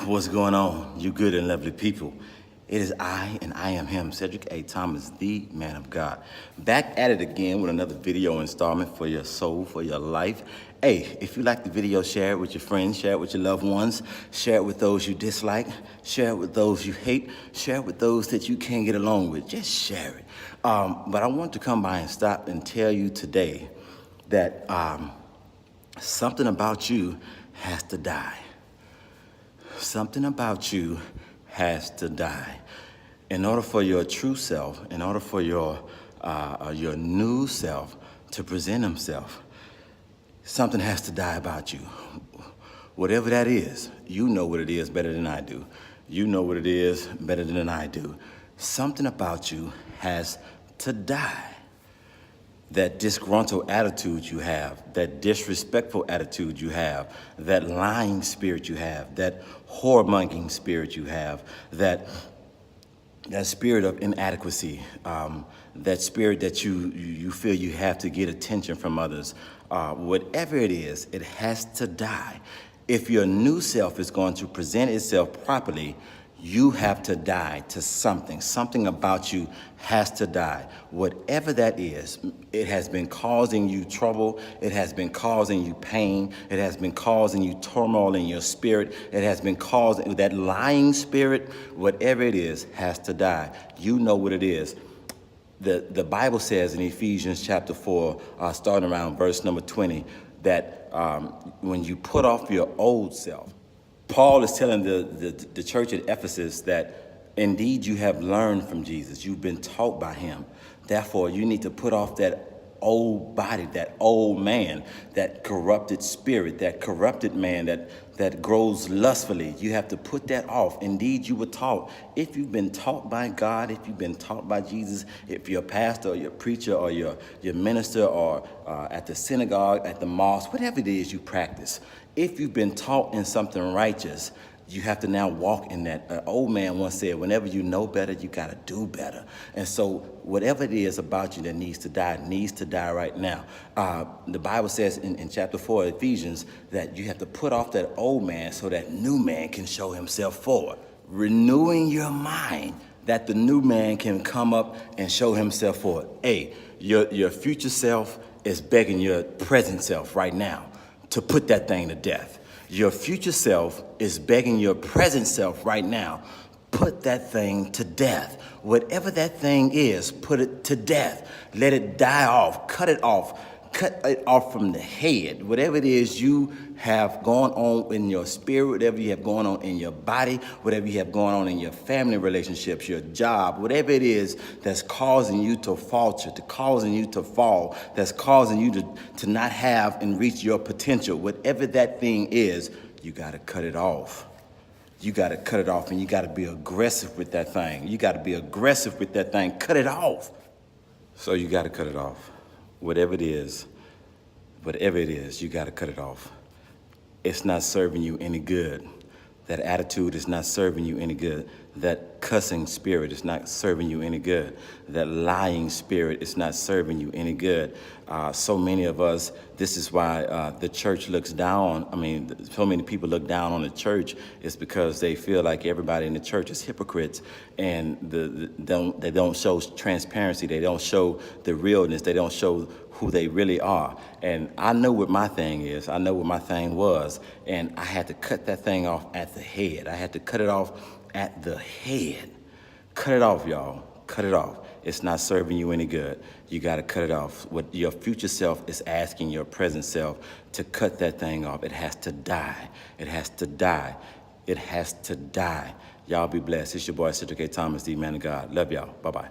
What's going on, you good and lovely people? It is I, and I am him, Cedric A. Thomas, the man of God. Back at it again with another video installment for your soul, for your life. Hey, if you like the video, share it with your friends, share it with your loved ones, share it with those you dislike, share it with those you hate, share it with those that you can't get along with. Just share it. But I want to come by and stop and tell you today that something about you has to die. Something about you has to die. In order for your true self, in order for your new self to present himself, something has to die about you. Whatever that is, you know what it is better than I do. You know what it is better than I do. Something about you has to die. That disgruntled attitude you have, that disrespectful attitude you have, that lying spirit you have, that whoremongering spirit you have, that spirit of inadequacy, that spirit that you feel you have to get attention from others, whatever it is, it has to die. If your new self is going to present itself properly, you have to die to something. Something about you has to die. Whatever that is, it has been causing you trouble. It has been causing you pain. It has been causing you turmoil in your spirit. It has been causing that lying spirit, whatever it is, has to die. You know what it is. The Bible says in Ephesians chapter 4, starting around verse number 20, that when you put off your old self, Paul is telling the church at Ephesus that indeed you have learned from Jesus. You've been taught by him. Therefore, you need to put off that old body, that old man, that corrupted spirit, that corrupted man that grows lustfully. You have to put that off. Indeed, you were taught. If you've been taught by God, if you've been taught by Jesus, if you're a pastor or your preacher or your minister or at the synagogue, at the mosque, whatever it is you practice, if you've been taught in something righteous, you have to now walk in that. An old man once said, whenever you know better, you got to do better. And so whatever it is about you that needs to die right now. The Bible says in chapter 4 of Ephesians that you have to put off that old man so that new man can show himself forward. Renewing your mind that the new man can come up and show himself forward. Hey, your future self is begging your present self right now to put that thing to death. Your future self is begging your present self right now, put that thing to death. Whatever that thing is, put it to death. Let it die off, cut it off from the head. Whatever it is you have going on in your spirit, whatever you have going on in your body, whatever you have going on in your family relationships, your job, whatever it is that's causing you to falter, to causing you to fall, that's causing you to not have and reach your potential, whatever that thing is, you got to cut it off. You got to cut it off, and you got to be aggressive with that thing. You got to be aggressive with that thing. Cut it off. So you got to cut it off. Whatever it is, you got to cut it off. It's not serving you any good. That attitude is not serving you any good. That cussing spirit is not serving you any good. That lying spirit is not serving you any good. So many of us, this is why the church looks down. I mean, so many people look down on the church. It's because they feel like everybody in the church is hypocrites, and they don't show transparency. They don't show the realness. They don't show who they really are. And I know what my thing is. I know what my thing was. And I had to cut that thing off at the head. I had to cut it off at the head. Cut it off, y'all. Cut it off. It's not serving you any good. You got to cut it off. What your future self is asking your present self to cut that thing off. It has to die. It has to die. It has to die. Y'all be blessed. It's your boy, Cedric A. Thomas, the man of God. Love y'all. Bye-bye.